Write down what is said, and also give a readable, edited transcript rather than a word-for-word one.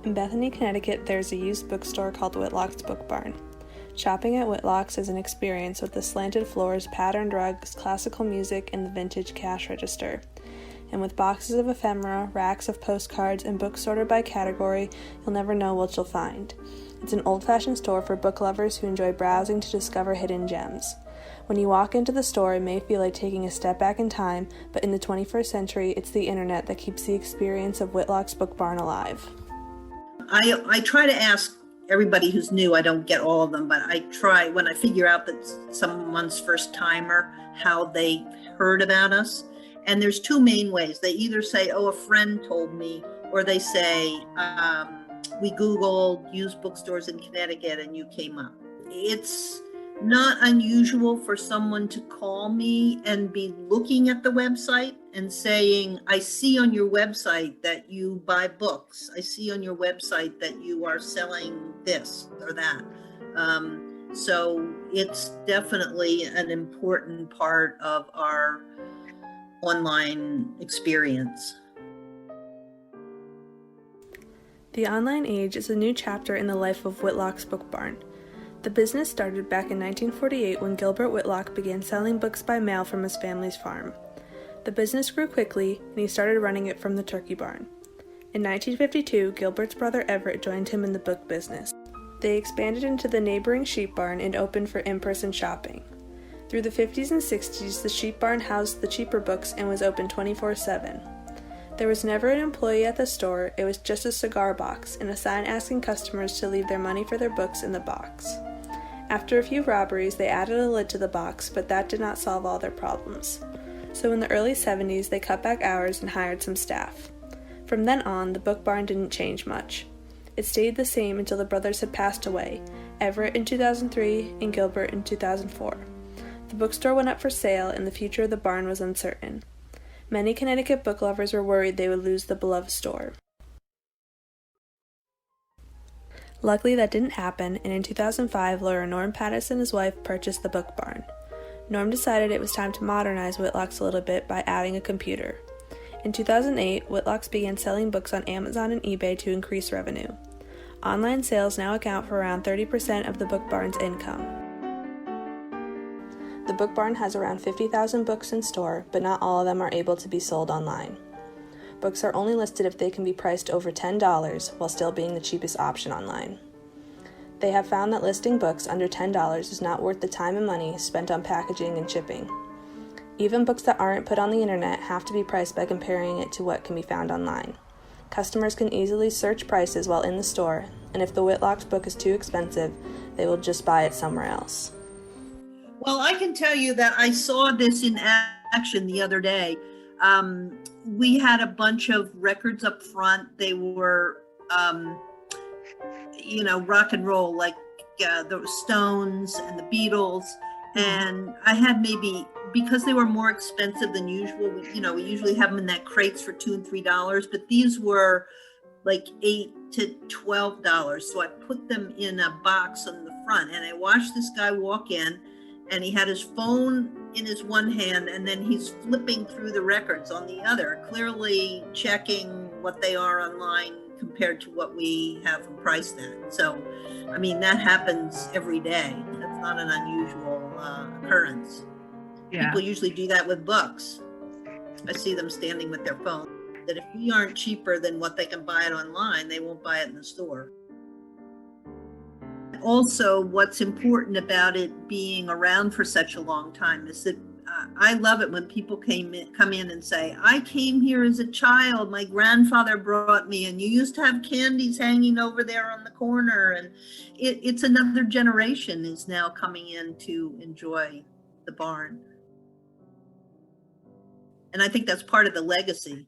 In Bethany, Connecticut, there's a used bookstore called Whitlock's Book Barn. Shopping at Whitlock's is an experience with the slanted floors, patterned rugs, classical music, and the vintage cash register. And with boxes of ephemera, racks of postcards, and books sorted by category, you'll never know what you'll find. It's an old-fashioned store for book lovers who enjoy browsing to discover hidden gems. When you walk into the store, it may feel like taking a step back in time, but in the 21st century, it's the internet that keeps the experience of Whitlock's Book Barn alive. I try to ask everybody who's new. I don't get all of them, but I try when I figure out that someone's first timer, how they heard about us. And there's two main ways. They either say, oh, a friend told me, or they say, we Googled used bookstores in Connecticut and you came up. It's not unusual for someone to call me and be looking at the website and saying, I see on your website that you buy books. I see on your website that you are selling this or that. So it's definitely an important part of our online experience. The online age is a new chapter in the life of Whitlock's Book Barn. The business started back in 1948 when Gilbert Whitlock began selling books by mail from his family's farm. The business grew quickly, and he started running it from the turkey barn. In 1952, Gilbert's brother Everett joined him in the book business. They expanded into the neighboring sheep barn and opened for in-person shopping. Through the 50s and 60s, the sheep barn housed the cheaper books and was open 24/7. There was never an employee at the store. It was just a cigar box and a sign asking customers to leave their money for their books in the box. After a few robberies, they added a lid to the box, but that did not solve all their problems. So in the early 70s, they cut back hours and hired some staff. From then on, the book barn didn't change much. It stayed the same until the brothers had passed away, Everett in 2003 and Gilbert in 2004. The bookstore went up for sale, and the future of the barn was uncertain. Many Connecticut book lovers were worried they would lose the beloved store. Luckily, that didn't happen, and in 2005, lawyer Norm Pattis and his wife purchased the book barn. Norm decided it was time to modernize Whitlock's a little bit by adding a computer. In 2008, Whitlock's began selling books on Amazon and eBay to increase revenue. Online sales now account for around 30% of the book barn's income. The book barn has around 50,000 books in store, but not all of them are able to be sold online. Books are only listed if they can be priced over $10 while still being the cheapest option online. They have found that listing books under $10 is not worth the time and money spent on packaging and shipping. Even books that aren't put on the internet have to be priced by comparing it to what can be found online. Customers can easily search prices while in the store, and if the Whitlock's book is too expensive, they will just buy it somewhere else. Well, I can tell you that I saw this in action the other day. We had a bunch of records up front. They were, rock and roll, like the Stones and the Beatles. And I had maybe, because they were more expensive than usual, we usually have them in that crates for $2 and $3, but these were like $8 to $12. So I put them in a box on the front, and I watched this guy walk in, and he had his phone in his one hand, and then he's flipping through the records on the other, clearly checking what they are online compared to what we have them priced at. So, I mean, that happens every day. That's not an unusual occurrence. Yeah. People usually do that with books. I see them standing with their phone. That if we aren't cheaper than what they can buy it online, they won't buy it in the store. Also, what's important about it being around for such a long time is that I love it when people come in and say, I came here as a child, my grandfather brought me, and you used to have candies hanging over there on the corner, and it's another generation is now coming in to enjoy the barn. And I think that's part of the legacy.